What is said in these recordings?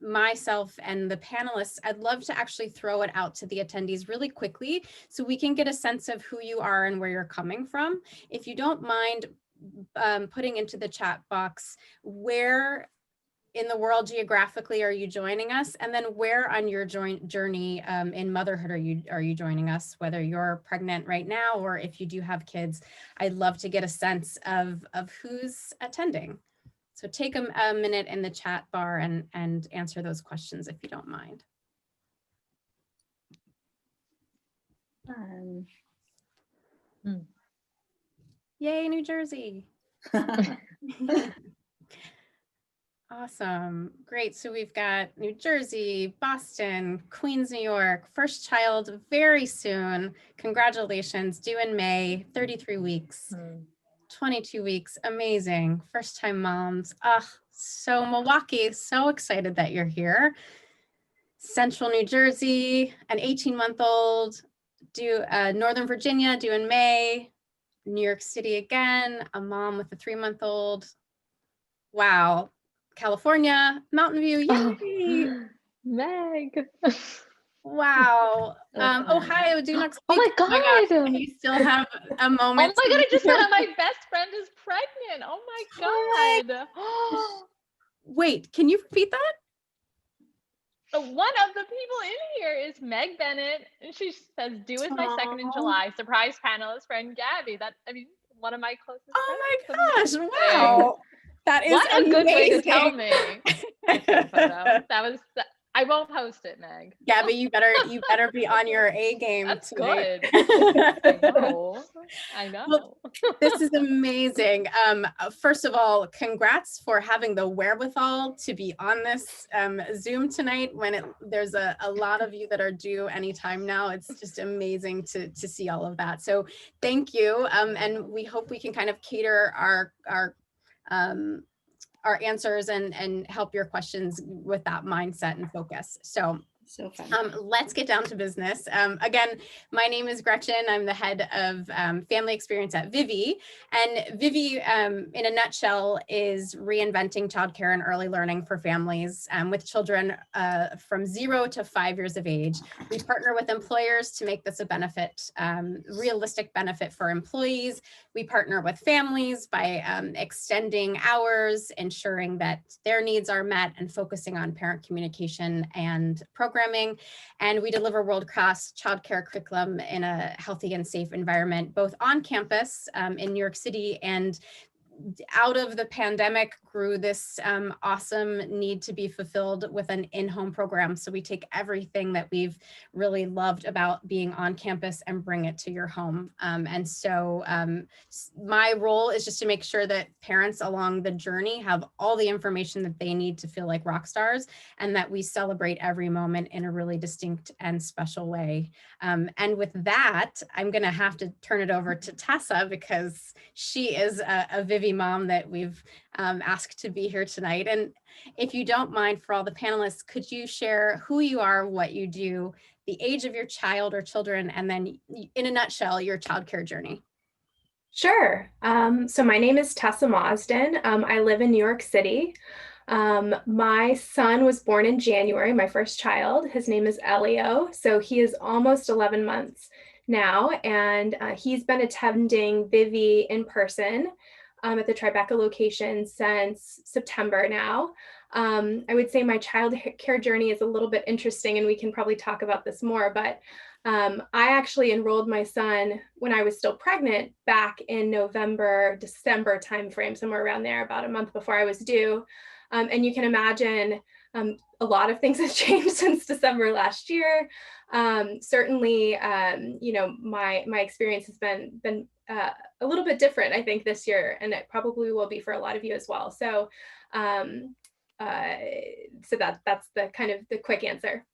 myself and the panelists, I'd love to actually throw it out to the attendees really quickly so we can get a sense of who you are and where you're coming from. If you don't mind putting into the chat box where in the world geographically are you joining us, and then where on your journey in motherhood are you joining us, whether you're pregnant right now or if you do have kids. I'd love to get a sense of who's attending. So take a minute in the chat bar and answer those questions if you don't mind. Yay, New Jersey. Awesome. Great. So we've got New Jersey, Boston, Queens, New York, first child very soon. Congratulations. Due in May, 33 weeks, 22 weeks. Amazing. First time moms. So Milwaukee, so excited that you're here. Central New Jersey, an 18-month-old, due Northern Virginia, due in May. New York City again, a mom with a 3-month-old. Wow. California, Mountain View, yay! Oh, Meg. Wow. Ohio, do not speak. Oh my God. Oh my gosh, you still have a moment. Oh my God, I just found out my best friend is pregnant. Oh my God. Wait, can you repeat that? One of the people in here is Meg Bennett, and she says, due is my second in July. Surprise panelist friend Gabby. One of my closest friends. Oh my gosh, wow. That is what a amazing. good way to tell me. I won't post it, Meg. Gabby, you better be on your A game. That's tonight. Good. I know. Well, this is amazing. First of all, congrats for having the wherewithal to be on this Zoom tonight when there's a lot of you that are due anytime now. It's just amazing to see all of that. So thank you. And we hope we can kind of cater our answers and help your questions with that mindset and focus. So fun. Let's get down to business. Again, my name is Gretchen. I'm the head of family experience at Vivi. And Vivi, in a nutshell, is reinventing childcare and early learning for families with children from 0 to 5 years of age. We partner with employers to make this a benefit, realistic benefit for employees. We partner with families by extending hours, ensuring that their needs are met, and focusing on parent communication and programming. And we deliver world-class childcare curriculum in a healthy and safe environment, both on campus in New York City, and out of the pandemic grew this awesome need to be fulfilled with an in-home program. So we take everything that we've really loved about being on campus and bring it to your home. And so my role is just to make sure that parents along the journey have all the information that they need to feel like rock stars, and that we celebrate every moment in a really distinct and special way. And with that, I'm going to have to turn it over to Tessa, because she is a Vivi mom that we've asked to be here tonight. And if you don't mind, for all the panelists, could you share who you are, what you do, the age of your child or children, and then in a nutshell, your childcare journey? Sure. So my name is Tessa Mosden. I live in New York City. My son was born in January, my first child. His name is Elio. So he is almost 11 months now, and he's been attending Vivi in person at the Tribeca location since September now. I would say my child care journey is a little bit interesting, and we can probably talk about this more, but I actually enrolled my son when I was still pregnant back in November, December timeframe, somewhere around there, about a month before I was due. And you can imagine a lot of things have changed since December last year. Certainly, my experience has been a little bit different, I think, this year, and it probably will be for a lot of you as well. So, so that's the kind of the quick answer.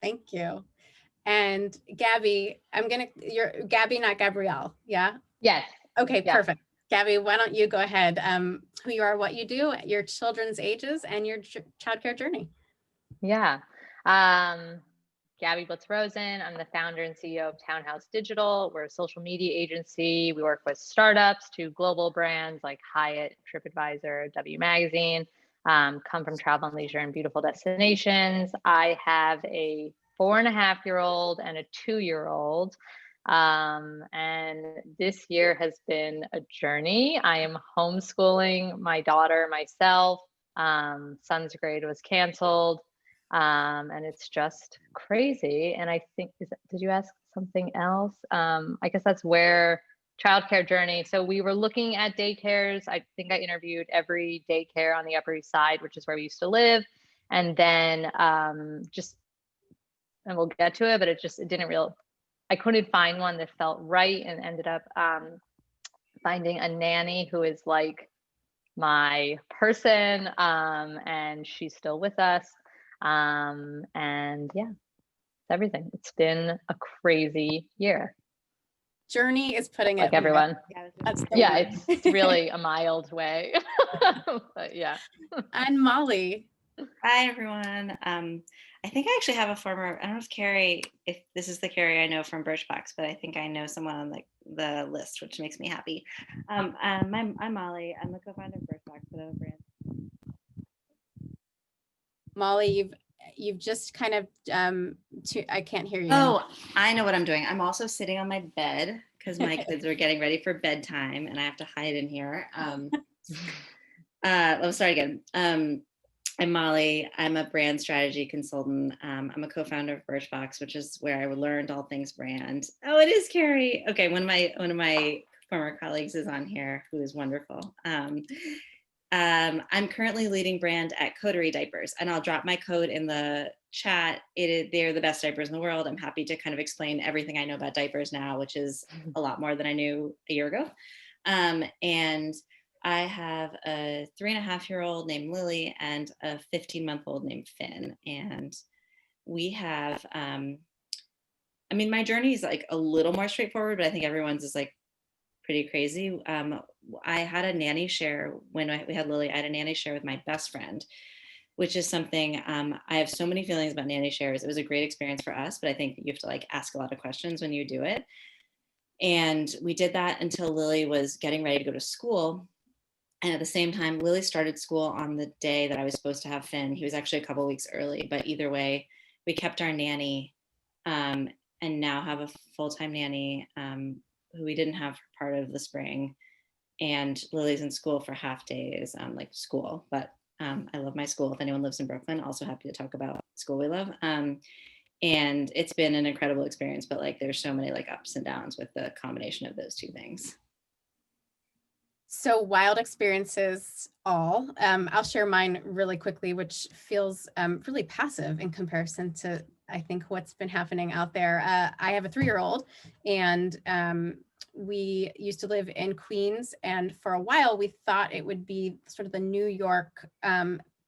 Thank you. And Gabby, you're Gabby, not Gabrielle, yeah? Yes. Okay, yes. Perfect. Gabby, why don't you go ahead, who you are, what you do, your children's ages, and your childcare journey. Yeah. Gabby Blitz-Rosen. I'm the founder and CEO of Townhouse Digital. We're a social media agency. We work with startups to global brands like Hyatt, TripAdvisor, W Magazine. come from travel and leisure and beautiful destinations. I have a 4.5-year-old and a 2-year-old. And this year has been a journey. I am homeschooling my daughter myself. Son's grade was canceled. And it's just crazy. And I think, did you ask something else? I guess that's where childcare journey. So we were looking at daycares. I think I interviewed every daycare on the Upper East Side, which is where we used to live. And then and we'll get to it, but it didn't I couldn't find one that felt right, and ended up finding a nanny who is like my person, and she's still with us. And yeah, everything. It's been a crazy year. Journey is putting like it everyone. Yeah, it's really a mild way. But yeah. And Molly. Hi everyone. I think I actually have a former, I don't know if this is the Carrie I know from Birchbox, but I think I know someone on the list, which makes me happy. I'm Molly. I'm the co-founder of Birchbox, but I'm a brand. Molly, you've just kind of, I can't hear you. Oh, I know what I'm doing. I'm also sitting on my bed because my kids are getting ready for bedtime and I have to hide in here. I'll start again. I'm Molly. I'm a brand strategy consultant. I'm a co-founder of Birchbox, which is where I learned all things brand. Oh, it is Carrie. Okay, one of my former colleagues is on here, who is wonderful. I'm currently leading brand at Coterie Diapers, and I'll drop my code in the chat. They're the best diapers in the world. I'm happy to kind of explain everything I know about diapers now, which is a lot more than I knew a year ago. And I have a 3.5-year-old named Lily and a 15-month-old named Finn. And we have, my journey is like a little more straightforward, but I think everyone's is like pretty crazy. I had a nanny share when we had Lily. I had a nanny share with my best friend, which is something, I have so many feelings about nanny shares. It was a great experience for us, but I think you have to like ask a lot of questions when you do it. And we did that until Lily was getting ready to go to school. And at the same time, Lily started school on the day that I was supposed to have Finn. He was actually a couple of weeks early, but either way, we kept our nanny, and now have a full-time nanny who we didn't have for part of the spring. And Lily's in school for half days, like school, but I love my school. If anyone lives in Brooklyn, also happy to talk about school we love. And it's been an incredible experience, but like there's so many like ups and downs with the combination of those two things. So wild experiences all. I'll share mine really quickly, which feels really passive in comparison to, I think, what's been happening out there. I have a 3-year-old, and we used to live in Queens. And for a while, we thought it would be sort of the New York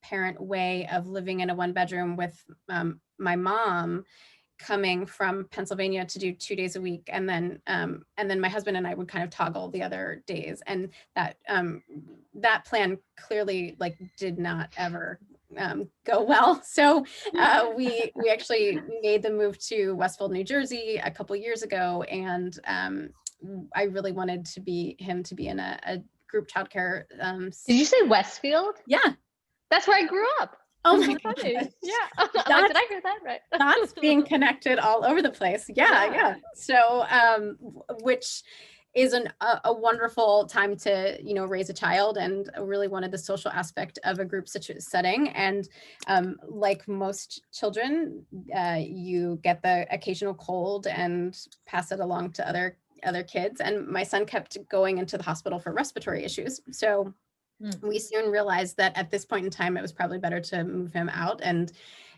parent way of living in a 1-bedroom with my mom coming from Pennsylvania to do 2 days a week, and then my husband and I would kind of toggle the other days, and that plan clearly like did not ever go well. So we actually made the move to Westfield, New Jersey a couple years ago, and I really wanted him to be in a group childcare. Did you say Westfield? Yeah, that's where I grew up. Oh my gosh. Yeah. Did I hear that right? That's being connected all over the place. Yeah. So, which is a wonderful time to, raise a child, and really wanted the social aspect of a group setting. And like most children, you get the occasional cold and pass it along to other kids. And my son kept going into the hospital for respiratory issues. So we soon realized that at this point in time, it was probably better to move him out, and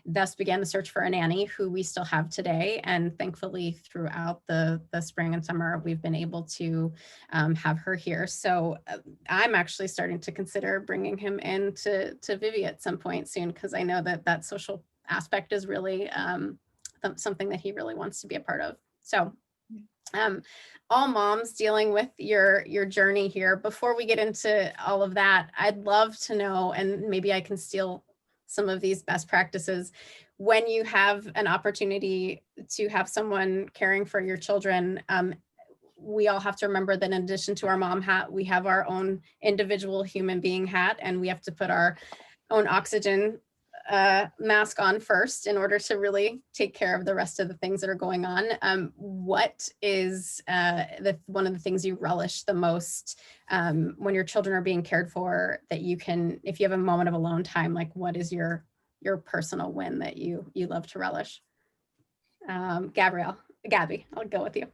thus began the search for a nanny, who we still have today. And thankfully, throughout the spring and summer, we've been able to have her here. So I'm actually starting to consider bringing him in to Vivi at some point soon, because I know that social aspect is really something that he really wants to be a part of. So all moms dealing with your journey here. Before we get into all of that, I'd love to know, and maybe I can steal some of these best practices, when you have an opportunity to have someone caring for your children. We all have to remember that in addition to our mom hat, we have our own individual human being hat, and we have to put our own oxygen mask on first in order to really take care of the rest of the things that are going on. What is one of the things you relish the most when your children are being cared for, that you can, if you have a moment of alone time, like what is your personal win that you love to relish? Gabby, I'll go with you.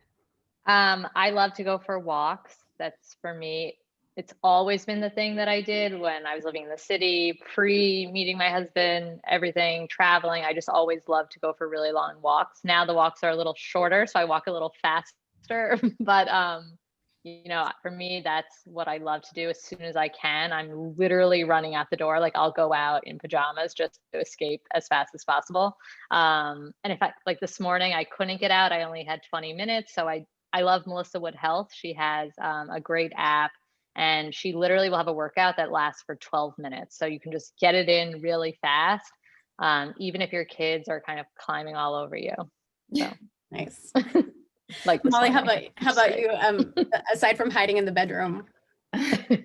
I love to go for walks. That's for me. It's always been the thing that I did when I was living in the city, pre-meeting my husband, everything, traveling. I just always loved to go for really long walks. Now the walks are a little shorter, so I walk a little faster. But for me, that's what I love to do as soon as I can. I'm literally running out the door. Like I'll go out in pajamas just to escape as fast as possible. And if like this morning, I couldn't get out. I only had 20 minutes. So I love Melissa Wood Health. She has a great app, and she literally will have a workout that lasts for 12 minutes. So you can just get it in really fast, even if your kids are kind of climbing all over you. So nice. Like Molly, how about you? Aside from hiding in the bedroom. I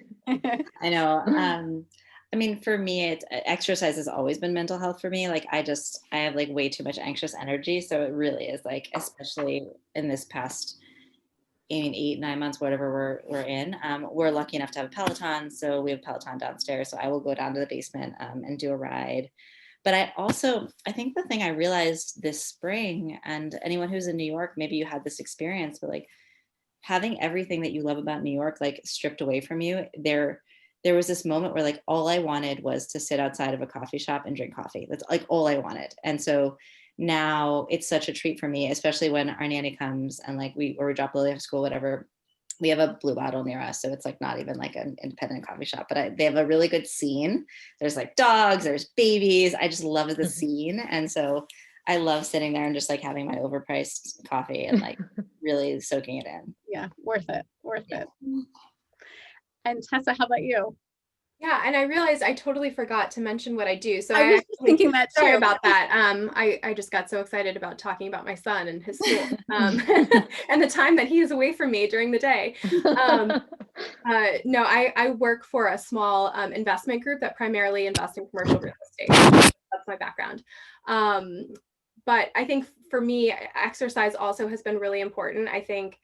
know. I mean, for me, exercise has always been mental health for me. Like I have like way too much anxious energy. So it really is like, especially in this past 8-9 months, whatever we're in, we're lucky enough to have a Peloton. So we have Peloton downstairs. So I will go down to the basement and do a ride. But I think the thing I realized this spring, and anyone who's in New York, maybe you had this experience, but like having everything that you love about New York, like stripped away from you, there was this moment where like all I wanted was to sit outside of a coffee shop and drink coffee. That's like all I wanted. And so now it's such a treat for me, especially when our nanny comes and like we drop Lily off school, whatever. We have a Blue Bottle near us, so it's like not even like an independent coffee shop, but they have a really good scene. There's like dogs, there's babies. I just love the scene, and so I love sitting there and just like having my overpriced coffee and like really soaking it in. Yeah, worth it. And Tessa, how about you? Yeah, and I realized I totally forgot to mention what I do. So I was thinking that too. Sorry about that. I just got so excited about talking about my son and his school and the time that he is away from me during the day. No, I work for a small investment group that primarily invests in commercial real estate. That's my background. But I think for me, exercise also has been really important. I think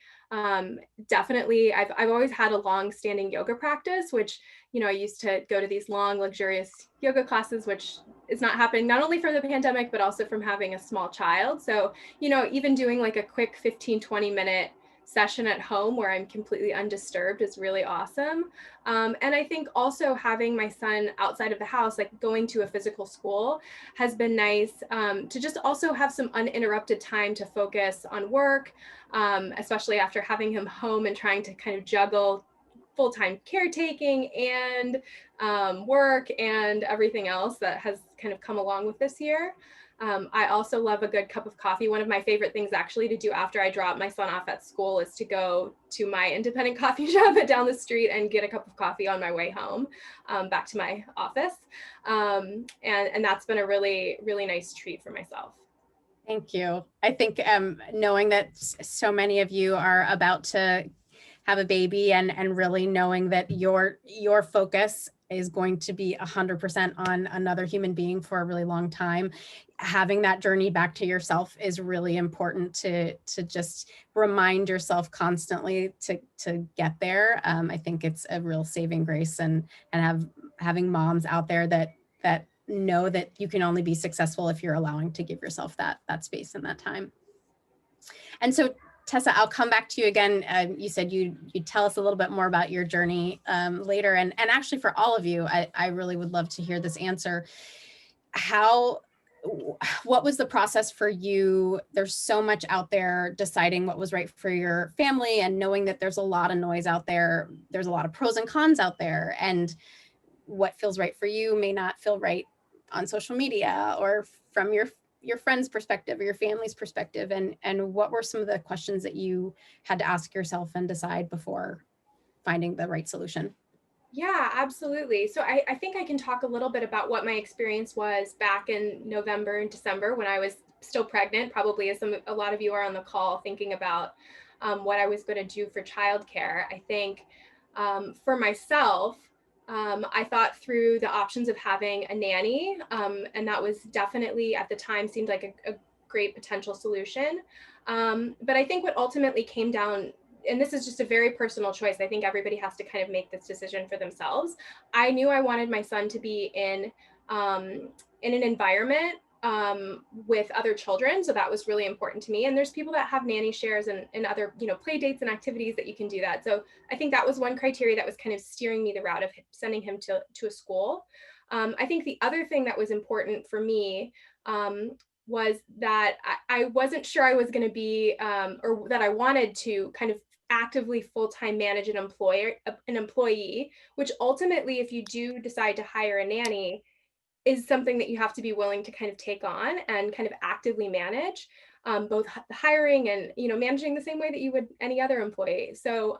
definitely I've always had a long-standing yoga practice, which, I used to go to these long, luxurious yoga classes, which is not happening not only from the pandemic, but also from having a small child. So, even doing like a quick 15-20 minute session at home where I'm completely undisturbed is really awesome. And I think also having my son outside of the house, like going to a physical school, has been nice to just also have some uninterrupted time to focus on work, especially after having him home and trying to kind of juggle full-time caretaking and work and everything else that has kind of come along with this year. I also love a good cup of coffee. One of my favorite things actually to do after I drop my son off at school is to go to my independent coffee shop down the street and get a cup of coffee on my way home back to my office. And that's been a really, really nice treat for myself. Thank you. I think knowing that so many of you are about to have a baby and really knowing that your focus is going to be 100% on another human being for a really long time, having that journey back to yourself is really important to just remind yourself constantly to get there. I think it's a real saving grace, and having moms out there that know that you can only be successful if you're allowing to give yourself that space and that time. And so Tessa, I'll come back to you again. You said you'd tell us a little bit more about your journey later. And actually for all of you, I really would love to hear this answer. What was the process for you? There's so much out there deciding what was right for your family and knowing that there's a lot of noise out there. There's a lot of pros and cons out there. And what feels right for you may not feel right on social media or from your friend's perspective or your family's perspective, and what were some of the questions that you had to ask yourself and decide before finding the right solution? Yeah, absolutely. So I think I can talk a little bit about what my experience was back in November and December when I was still pregnant, probably as a lot of you are on the call thinking about what I was going to do for childcare. I think for myself, I thought through the options of having a nanny, and that was definitely at the time seemed like a great potential solution. But I think what ultimately came down, and this is just a very personal choice, I think everybody has to kind of make this decision for themselves. I knew I wanted my son to be in an environment with other children. So that was really important to me. And there's people that have nanny shares and other, play dates and activities that you can do that. So I think that was one criteria that was kind of steering me the route of sending him to a school. I think the other thing that was important for me was that I wasn't sure I was going to be, or that I wanted to kind of actively full-time manage an employee, which ultimately, if you do decide to hire a nanny, is something that you have to be willing to kind of take on and kind of actively manage, both the hiring and managing the same way that you would any other employee. So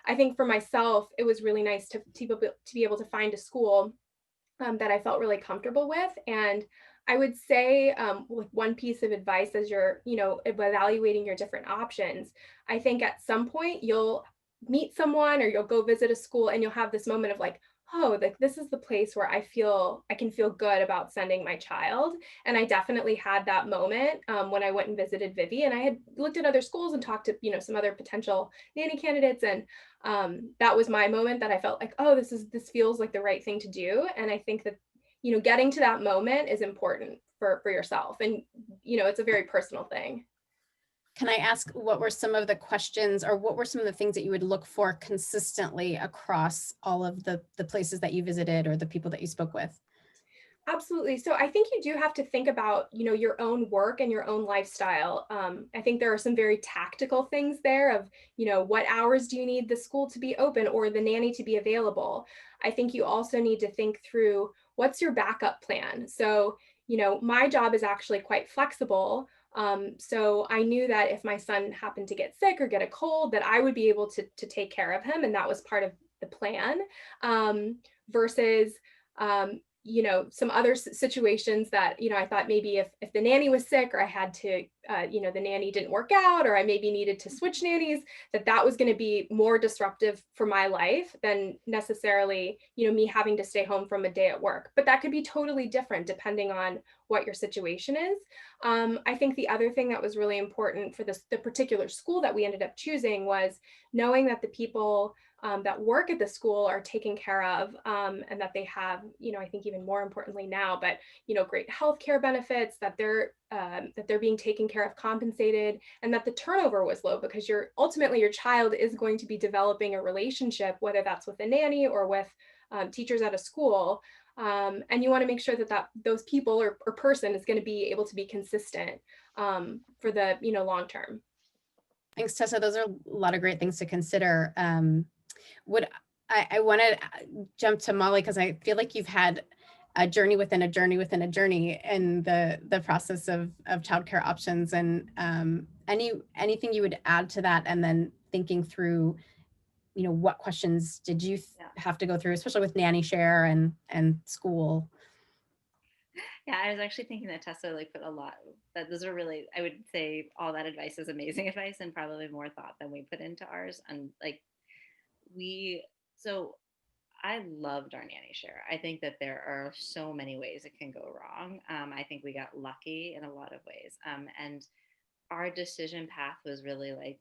I think for myself, it was really nice to be able to find a school that I felt really comfortable with. And I would say with one piece of advice as you're evaluating your different options, I think at some point you'll meet someone or you'll go visit a school and you'll have this moment of like, oh, like this is the place where I can feel good about sending my child. And I definitely had that moment when I went and visited Vivi, and I had looked at other schools and talked to some other potential nanny candidates, and that was my moment that I felt like, oh, this feels like the right thing to do. And I think that getting to that moment is important for yourself, and it's a very personal thing. Can I ask, what were some of the questions, or what were some of the things that you would look for consistently across all of the places that you visited or the people that you spoke with? Absolutely. So I think you do have to think about, your own work and your own lifestyle. I think there are some very tactical things there of, what hours do you need the school to be open or the nanny to be available? I think you also need to think through what's your backup plan. So, my job is actually quite flexible. So I knew that if my son happened to get sick or get a cold, that I would be able to take care of him. And that was part of the plan, versus, some other situations that, I thought maybe if the nanny was sick or I had to, the nanny didn't work out, or I maybe needed to switch nannies, that was going to be more disruptive for my life than necessarily, me having to stay home from a day at work. But that could be totally different depending on what your situation is. I think the other thing that was really important for the particular school that we ended up choosing was knowing that the people that work at the school are taken care of, and that they have, I think even more importantly now, but great healthcare benefits, that they're being taken care of, compensated, and that the turnover was low, because ultimately your child is going to be developing a relationship, whether that's with a nanny or with teachers at a school, and you want to make sure that those people or person is going to be able to be consistent for the long term. Thanks, Tessa. Those are a lot of great things to consider. I want to jump to Molly, because I feel like you've had a journey within a journey within a journey in the process of childcare options, and anything you would add to that, and then thinking through, what questions did you have to go through, especially with nanny share and school? Yeah, I was actually thinking that Tessa put a lot, that those are really, I would say all that advice is amazing advice and probably more thought than we put into ours. And so I loved our nanny share. I think that there are so many ways it can go wrong. I think we got lucky in a lot of ways. And our decision path was really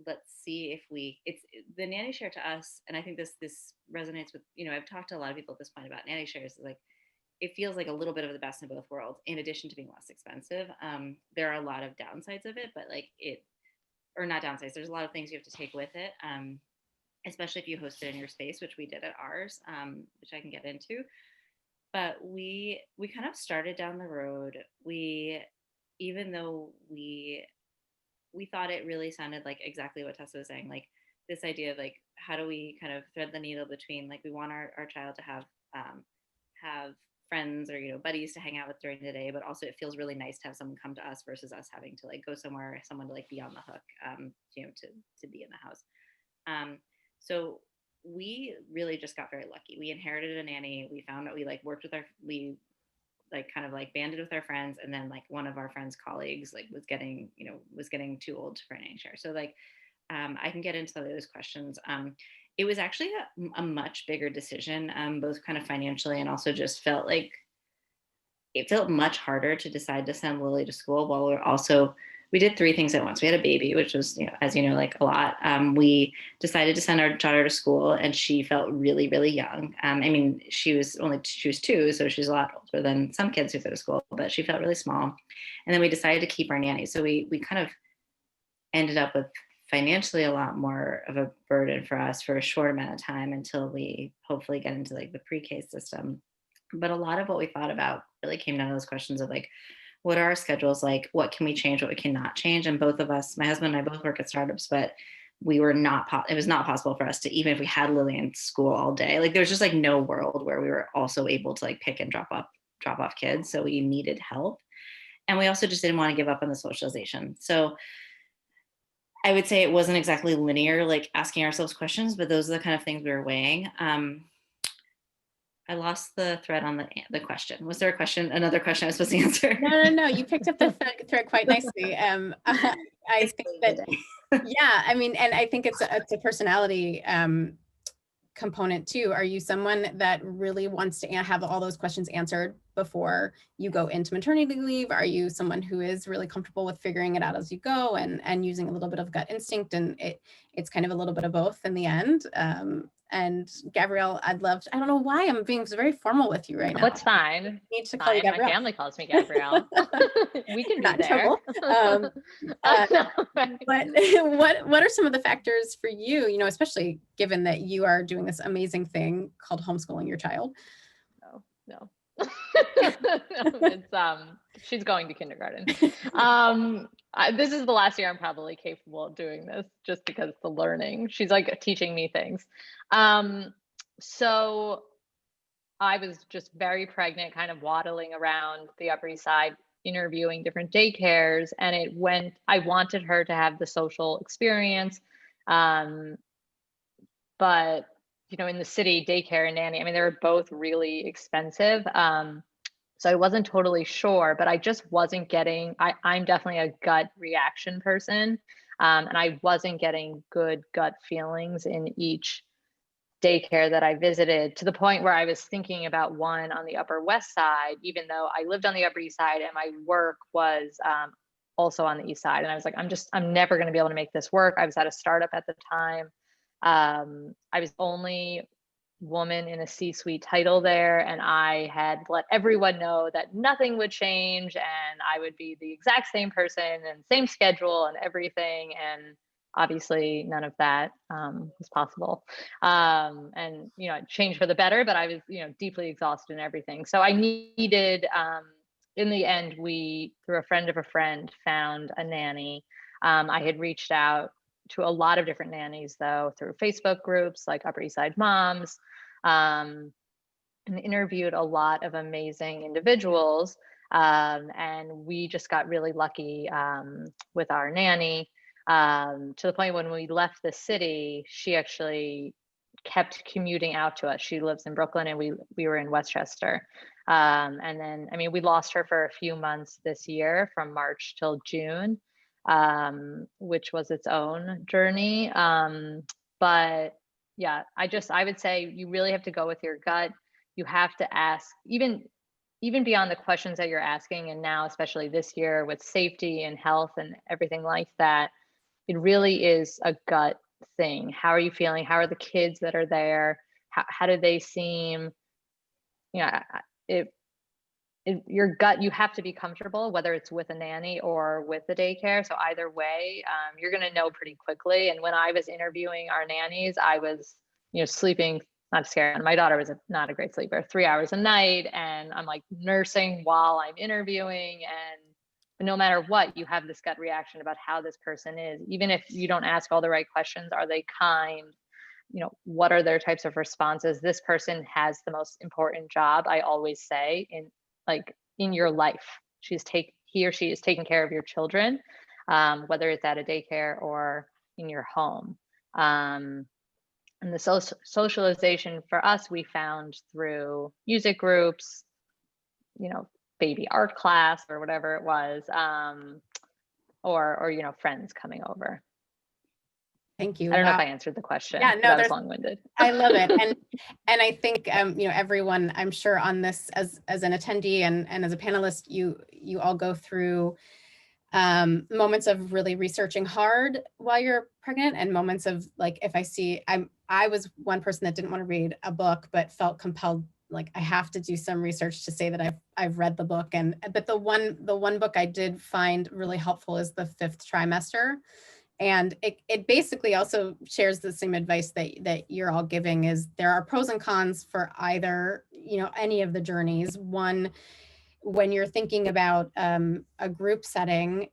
let's see if it's the nanny share to us. And I think this resonates with, I've talked to a lot of people at this point about nanny shares. It feels like a little bit of the best of both worlds, in addition to being less expensive. There are a lot of downsides of it, but or not downsides. There's a lot of things you have to take with it. Especially if you host it in your space, which we did at ours, which I can get into. But we kind of started down the road. Even though we thought it really sounded like exactly what Tessa was saying, this idea of how do we kind of thread the needle between we want our child to have friends or buddies to hang out with during the day, but also it feels really nice to have someone come to us versus us having to go somewhere, someone to be on the hook, to be in the house. So we really just got very lucky. We inherited a nanny. We found that we worked with banded with our friends, and then one of our friends' colleagues was getting too old for a nanny share. So I can get into those questions. it was actually a much bigger decision, both kind of financially and also just felt like it felt much harder to decide to send Lily to school while we did three things at once. We had a baby, which was, as you know, like a lot. We decided to send our daughter to school, and she felt really, really young. I mean, she was 2, so she's a lot older than some kids who go to school, but she felt really small. And then we decided to keep our nanny. So we kind of ended up with financially a lot more of a burden for us for a short amount of time until we hopefully get into like the pre-K system. But a lot of what we thought about really came down to those questions of like, what are our schedules like? What can we change? What we cannot change? And both of us, my husband and I both work at startups, but it was not possible for us to, even if we had Lily in school all day, like there was just like no world where we were also able to like pick and drop off kids. So we needed help. And we also just didn't want to give up on the socialization. So I would say it wasn't exactly linear, like asking ourselves questions, but those are the kind of things we were weighing. I lost the thread on the question. Was there a question, another question I was supposed to answer? No. You picked up the thread quite nicely. I think that, yeah, I mean, and I think it's a personality component too. Are you someone that really wants to have all those questions answered before you go into maternity leave? Are you someone who is really comfortable with figuring it out as you go and using a little bit of gut instinct, and it's kind of a little bit of both in the end? And Gabrielle, I don't know why I'm being very formal with you right now. It's fine. I need to call you Gabrielle. My family calls me Gabrielle. We can be there. But what are some of the factors for you, especially given that you are doing this amazing thing called homeschooling your child? No. It's she's going to kindergarten. This is the last year I'm probably capable of doing this, just because the learning, she's like teaching me things. So I was just very pregnant, kind of waddling around the Upper East Side, interviewing different daycares, and I wanted her to have the social experience. But in the city, daycare and nanny, I mean, they're both really expensive. So I wasn't totally sure, but I just wasn't getting, I'm definitely a gut reaction person. And I wasn't getting good gut feelings in each daycare that I visited, to the point where I was thinking about one on the Upper West Side, even though I lived on the Upper East Side and my work was also on the East Side. And I was like, I'm never going to be able to make this work. I was at a startup at the time. I was only woman in a C-suite title there, and I had let everyone know that nothing would change and I would be the exact same person and same schedule and everything. And obviously none of that was possible. And it changed for the better, but I was deeply exhausted and everything. So I needed, in the end, we, through a friend of a friend, found a nanny. I had reached out to a lot of different nannies, though, through Facebook groups like Upper East Side Moms, and interviewed a lot of amazing individuals. And we just got really lucky with our nanny, to the point when we left the city, she actually kept commuting out to us. She lives in Brooklyn and we were in Westchester. And then, I mean, we lost her for a few months this year, from March till June. Which was its own journey. But yeah, I would say you really have to go with your gut. You have to ask, even beyond the questions that you're asking. And now, especially this year with safety and health and everything like that, it really is a gut thing. How are you feeling? How are the kids that are there? How do they seem? Your gut, you have to be comfortable, whether it's with a nanny or with the daycare. So either way, you're going to know pretty quickly. And when I was interviewing our nannies, I was, sleeping, not scared. My daughter was not a great sleeper, 3 hours a night. And I'm like nursing while I'm interviewing. But no matter what, you have this gut reaction about how this person is. Even if you don't ask all the right questions, are they kind? What are their types of responses? This person has the most important job, I always say, in your life. He or she is taking care of your children, whether it's at a daycare or in your home. And the socialization for us, we found through music groups, baby art class or whatever it was, or friends coming over. Thank you. I don't know if I answered the question. Yeah, no, that was long-winded. I love it. And I think, everyone, I'm sure on this as an attendee and as a panelist, you all go through moments of really researching hard while you're pregnant, and moments of like, if I was one person that didn't want to read a book, but felt compelled, like I have to do some research to say that I've read the book. But the one book I did find really helpful is The Fifth Trimester. And it basically also shares the same advice that you're all giving, is there are pros and cons for either, any of the journeys. One, when you're thinking about a group setting,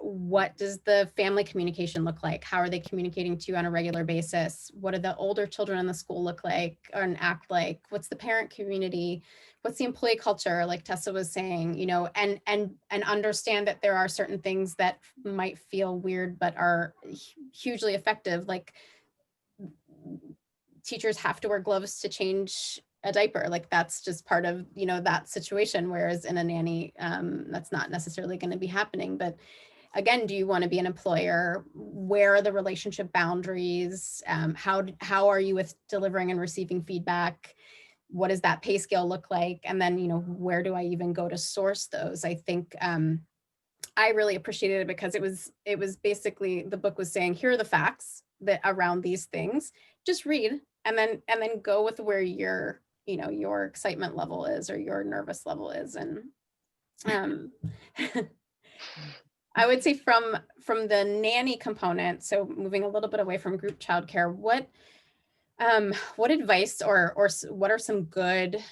what does the family communication look like? How are they communicating to you on a regular basis? What do the older children in the school look like and act like? What's the parent community? What's the employee culture, like Tessa was saying, and understand that there are certain things that might feel weird but are hugely effective, like teachers have to wear gloves to change a diaper. Like that's just part of, that situation. Whereas in a nanny, that's not necessarily going to be happening. But again, do you want to be an employer? Where are the relationship boundaries? How are you with delivering and receiving feedback? What does that pay scale look like? And then, where do I even go to source those? I think I really appreciated it because it was basically, the book was saying, here are the facts that around these things. Just read and then go with where your excitement level is or your nervous level is. And I would say from the nanny component, so moving a little bit away from group childcare, what advice or what are some good,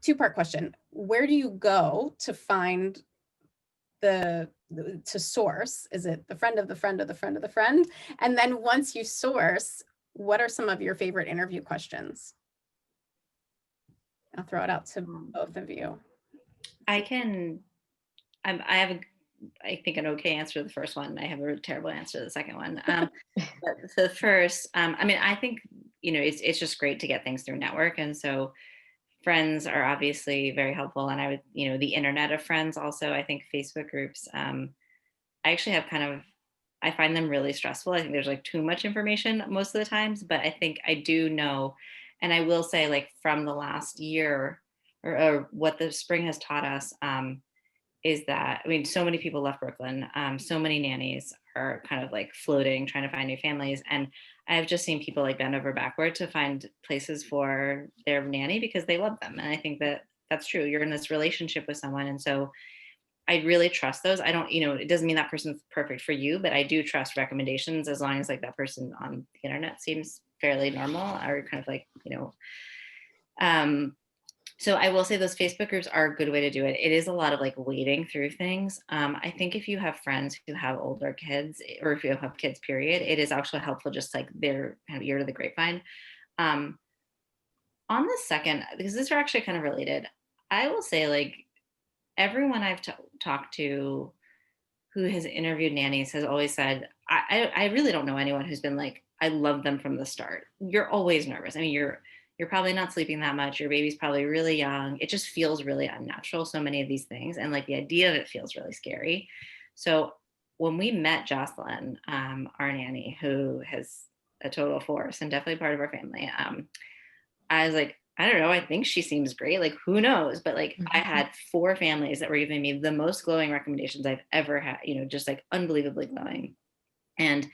two-part question, where do you go to find to source? Is it the friend of the friend of the friend of the friend? And then once you source, what are some of your favorite interview questions? I'll throw it out to both of you. I have I think an okay answer to the first one. I have a terrible answer to the second one. But the first, I think, it's just great to get things through network. And so friends are obviously very helpful. And I would, the internet of friends also, I think Facebook groups, I actually have I find them really stressful. I think there's like too much information most of the times, but I think I do know, and I will say like from the last year or what the spring has taught us, is that, so many people left Brooklyn. So many nannies are kind of like floating, trying to find new families. And I've just seen people like bend over backward to find places for their nanny because they love them. And I think that that's true. You're in this relationship with someone. And so I really trust those. I don't, it doesn't mean that person's perfect for you, but I do trust recommendations as long as like that person on the internet seems fairly normal or kind of like, so I will say those Facebook groups are a good way to do it. It is a lot of like wading through things. I think if you have friends who have older kids, or if you have kids, period, it is actually helpful just like their kind of ear to the grapevine. On the second, because these are actually kind of related, I will say like everyone I've talked to who has interviewed nannies has always said, I really don't know anyone who's been like, I love them from the start. You're always nervous. You're probably not sleeping that much. Your baby's probably really young. It just feels really unnatural, so many of these things. And like the idea of it feels really scary. So when we met Jocelyn, our nanny, who has a total force and definitely part of our family, I was like, I don't know, I think she seems great. Like, who knows? But like, I had 4 families that were giving me the most glowing recommendations I've ever had, just like unbelievably glowing. And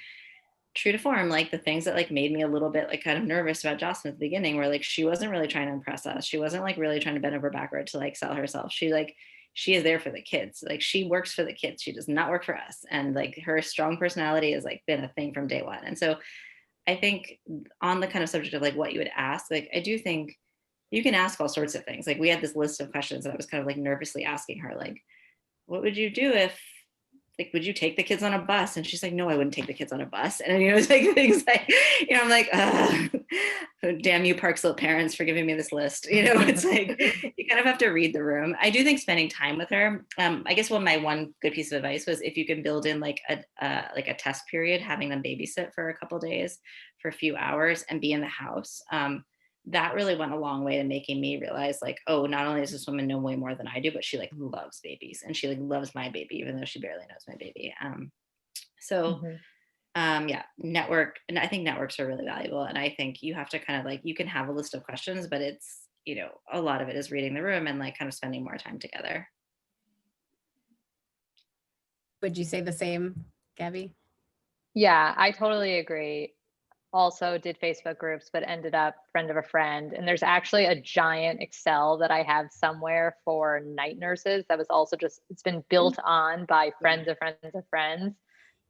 true to form, like the things that like made me a little bit like kind of nervous about Jocelyn at the beginning were like, she wasn't really trying to impress us. She wasn't like really trying to bend over backward to like sell herself. She is there for the kids. Like she works for the kids. She does not work for us. And like her strong personality has like been a thing from day one. And so I think on the kind of subject of like what you would ask, like I do think you can ask all sorts of things. Like we had this list of questions that I was kind of like nervously asking her, like, what would you do if, like, would you take the kids on a bus? And she's like, no, I wouldn't take the kids on a bus. And it's like things like, I'm like, damn you Park Slope parents for giving me this list. It's like, you kind of have to read the room. I do think spending time with her, I guess my one good piece of advice was if you can build in like a test period, having them babysit for a couple of days for a few hours and be in the house. That really went a long way to making me realize like, oh, not only does this woman know way more than I do, but she like loves babies and she like loves my baby, even though she barely knows my baby. So Yeah, network. And I think networks are really valuable. And I think you have to kind of like, you can have a list of questions, but it's, a lot of it is reading the room and like kind of spending more time together. Would you say the same, Gabby? Yeah, I totally agree. Also did Facebook groups, but ended up friend of a friend. And there's actually a giant Excel that I have somewhere for night nurses that was also just, it's been built on by friends of friends of friends.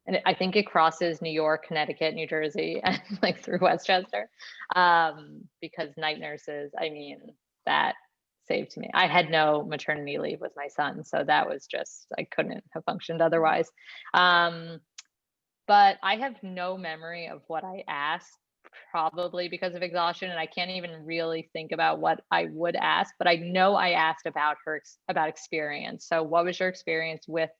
And I think it crosses New York, Connecticut, New Jersey, and like through Westchester. Because night nurses, I mean, that saved me. I had no maternity leave with my son. So that was just, I couldn't have functioned otherwise. But I have no memory of what I asked, probably because of exhaustion, and I can't even really think about what I would ask, but I know I asked about about experience. So what was your experience with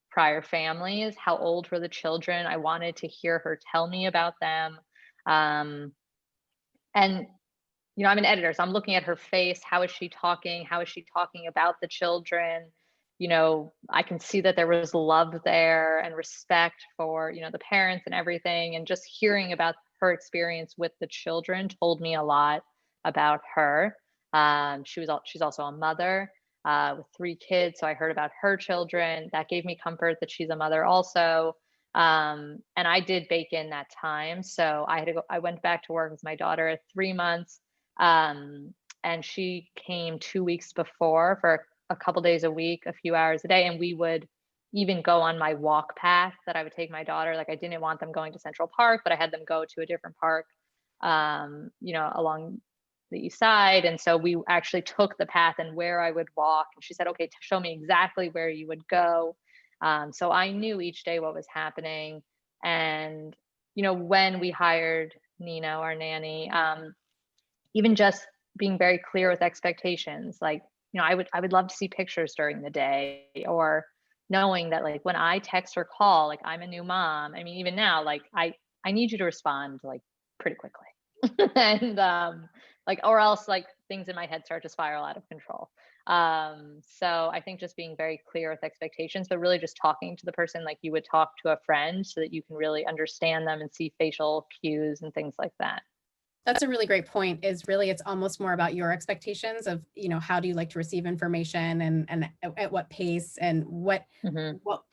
prior families? How old were the children? I wanted to hear her tell me about them. And I'm an editor, so I'm looking at her face. How is she talking? How is she talking about the children? I can see that there was love there and respect for, the parents and everything. And just hearing about her experience with the children told me a lot about her. She's also a mother with 3 kids. So I heard about her children. That gave me comfort that she's a mother also. And I did bake in that time. So I went back to work with my daughter at 3 months. And she came 2 weeks before for a couple days a week, a few hours a day. And we would even go on my walk path that I would take my daughter. Like I didn't want them going to Central Park, but I had them go to a different park, along the east side. And so we actually took the path and where I would walk. And she said, okay, show me exactly where you would go. So I knew each day what was happening. And, when we hired Nina, our nanny, even just being very clear with expectations, like, I would love to see pictures during the day, or knowing that like when I text or call, like I'm a new mom. I mean, even now, like I need you to respond like pretty quickly. And like, or else like things in my head start to spiral out of control. So I think just being very clear with expectations, but really just talking to the person like you would talk to a friend, so that you can really understand them and see facial cues and things like that. That's a really great point. Is really, it's almost more about your expectations of, how do you like to receive information, and at what pace, and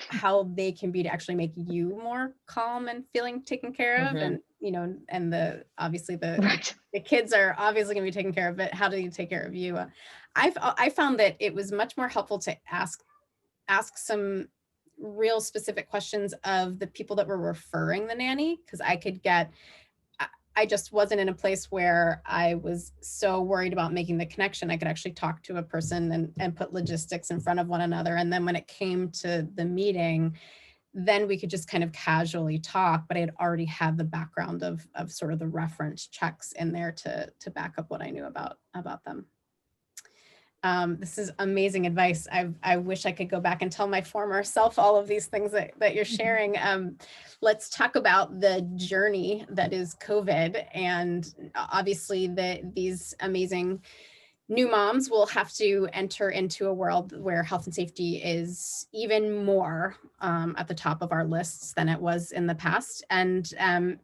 how they can be to actually make you more calm and feeling taken care of. And, and obviously Right. the kids are obviously going to be taken care of, but how do you take care of you? I found that it was much more helpful to ask some real specific questions of the people that were referring the nanny, because I just wasn't in a place where I was so worried about making the connection. I could actually talk to a person and put logistics in front of one another. And then when it came to the meeting, then we could just kind of casually talk, but I had already had the background of sort of the reference checks in there to back up what I knew about them. This is amazing advice. I wish I could go back and tell my former self all of these things that you're sharing. Let's talk about the journey that is COVID. And obviously these amazing new moms will have to enter into a world where health and safety is even more at the top of our lists than it was in the past. And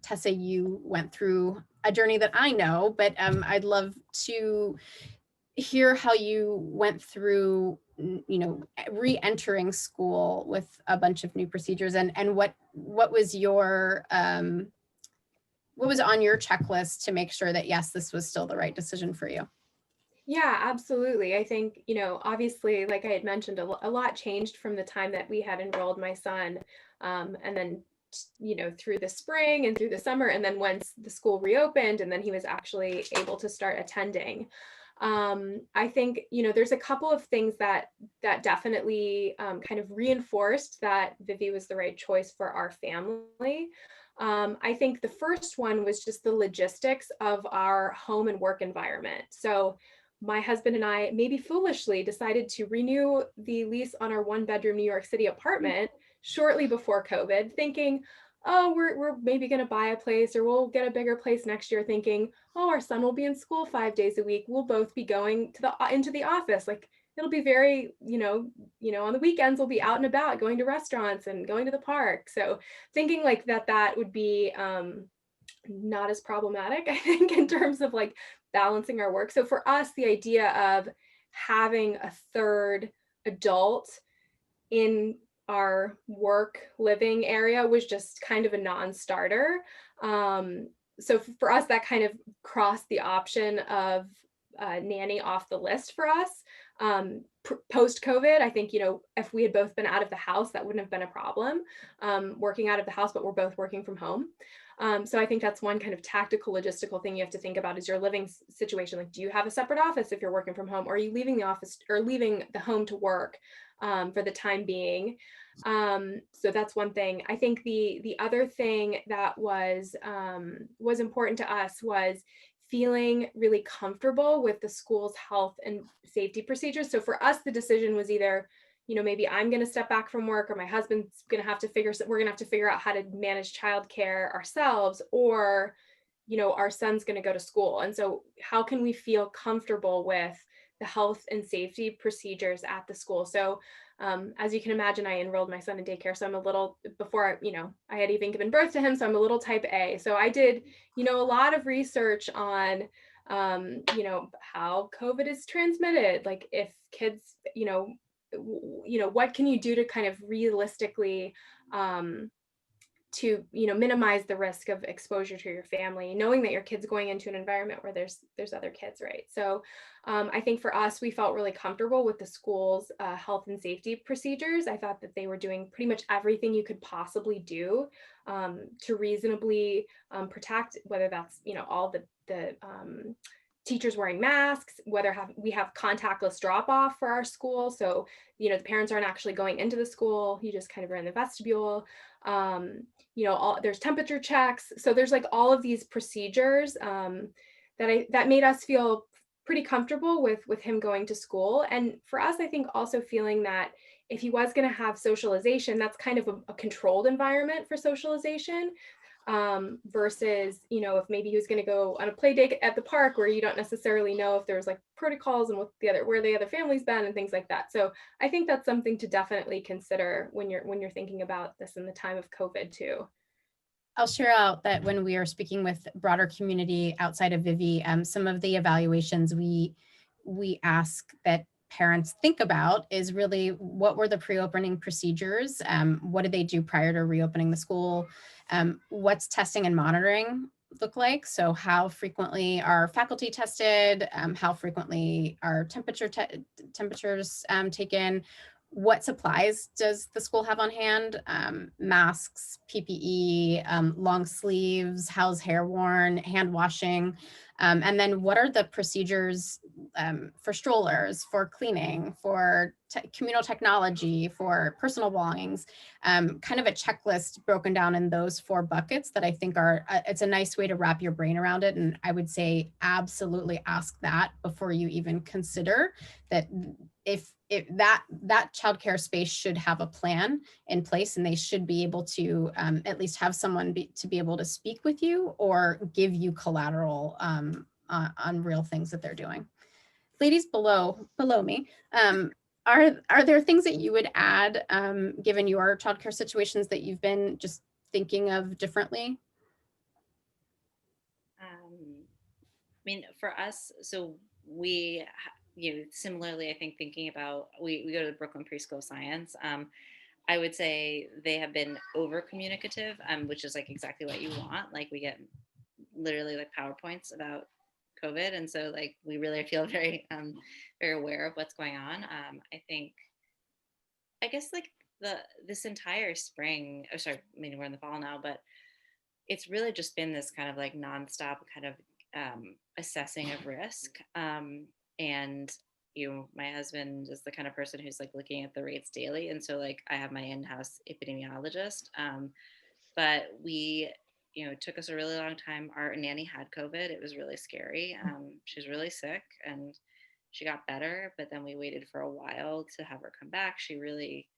Tessa, you went through a journey that I know, but I'd love to hear how you went through, re-entering school with a bunch of new procedures, and what was your what was on your checklist to make sure that yes, this was still the right decision for you? Yeah, absolutely. I think, obviously, like I had mentioned, a lot changed from the time that we had enrolled my son. And then, through the spring and through the summer, and then once the school reopened, and then he was actually able to start attending. I think, there's a couple of things that definitely kind of reinforced that Vivi was the right choice for our family. I think the first one was just the logistics of our home and work environment. So my husband and I, maybe foolishly, decided to renew the lease on our 1-bedroom New York City apartment shortly before COVID, thinking, oh, we're maybe going to buy a place, or we'll get a bigger place next year, thinking, oh, our son will be in school 5 days a week. We'll both be going into the office. Like, it'll be very, on the weekends we'll be out and about going to restaurants and going to the park. So thinking like that would be not as problematic, I think, in terms of like balancing our work. So for us, the idea of having a third adult in our work living area was just kind of a non-starter. So for us, that kind of crossed the option of nanny off the list for us. Post COVID, I think, if we had both been out of the house, that wouldn't have been a problem, working out of the house, but we're both working from home. So I think that's one kind of tactical logistical thing you have to think about is your living situation. Like, do you have a separate office if you're working from home, or are you leaving the office or leaving the home to work for the time being? So that's one thing. I think the other thing that was important to us was feeling really comfortable with the school's health and safety procedures. So for us, the decision was either, maybe I'm going to step back from work, or my husband's going to have to we're going to have to figure out how to manage childcare ourselves, or, our son's going to go to school. And so how can we feel comfortable with the health and safety procedures at the school? So as you can imagine, I enrolled my son in daycare. So I'm a little, before, I had even given birth to him. So I'm a little type A. So I did, a lot of research on, how COVID is transmitted. Like if kids, what can you do to kind of realistically, to minimize the risk of exposure to your family, knowing that your kid's going into an environment where there's other kids, right? So I think for us, we felt really comfortable with the school's health and safety procedures. I thought that they were doing pretty much everything you could possibly do to reasonably protect, whether that's all the teachers wearing masks, whether we have contactless drop off for our school. So, the parents aren't actually going into the school. You just kind of are in the vestibule. There's temperature checks. So there's like all of these procedures that made us feel pretty comfortable with him going to school. And for us, I think also feeling that if he was going to have socialization, that's kind of a controlled environment for socialization. Versus, if maybe he was going to go on a play date at the park where you don't necessarily know if there's like protocols and where the other family's been and things like that. So I think that's something to definitely consider when you're thinking about this in the time of COVID too. I'll share out that when we are speaking with broader community outside of Vivi, some of the evaluations we ask that parents think about is really what were the pre-opening procedures? What did they do prior to reopening the school? What's testing and monitoring look like? So how frequently are faculty tested? How frequently are temperatures taken? What supplies does the school have on hand? Masks, PPE, long sleeves, how's hair worn, hand washing, and then what are the procedures for strollers, for cleaning, for communal technology, for personal belongings, kind of a checklist broken down in those 4 buckets that I think are, it's a nice way to wrap your brain around it. And I would say absolutely ask that before you even consider that if that childcare space should have a plan in place, and they should be able to at least have someone to be able to speak with you or give you collateral on real things that they're doing. Ladies below me, are there things that you would add given your childcare situations that you've been just thinking of differently? I mean, for us, so we, similarly, I think thinking about, we go to the Brooklyn Preschool of Science. I would say they have been over communicative, which is like exactly what you want. Like we get literally like PowerPoints about COVID. And so like, we really feel very, very aware of what's going on. I guess like this entire spring, we're in the fall now, but it's really just been this kind of like nonstop kind of assessing of risk. And my husband is the kind of person who's like looking at the rates daily. And so like I have my in-house epidemiologist, but it took us a really long time. Our nanny had COVID. It was really scary. She was really sick and she got better, but then we waited for a while to have her come back. She really,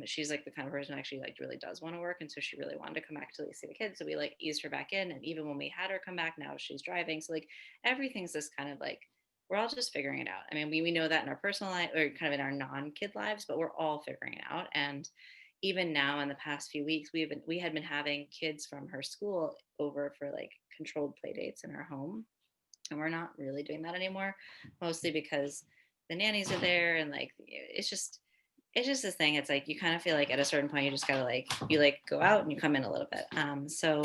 she's like the kind of person who actually like really does want to work. And so she really wanted to come back to see the kids. So we like eased her back in. And even when we had her come back, now she's driving. So like everything's this kind of like we're all just figuring it out. I mean, we know that in our personal life or kind of in our non-kid lives, but we're all figuring it out. And even now in the past few weeks, we had been having kids from her school over for like controlled play dates in our home. And we're not really doing that anymore, mostly because the nannies are there and like it's just this thing. It's like you kind of feel like at a certain point you just gotta like you like go out and you come in a little bit. So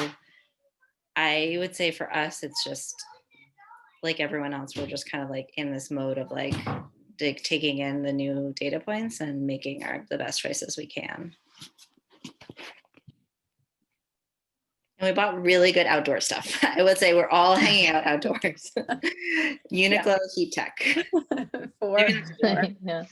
I would say for us it's just like everyone else, we're just kind of like in this mode of like taking in the new data points and making the best choices we can. And we bought really good outdoor stuff. I would say we're all hanging out outdoors. Uniqlo Heat Tech. For sure. Yeah.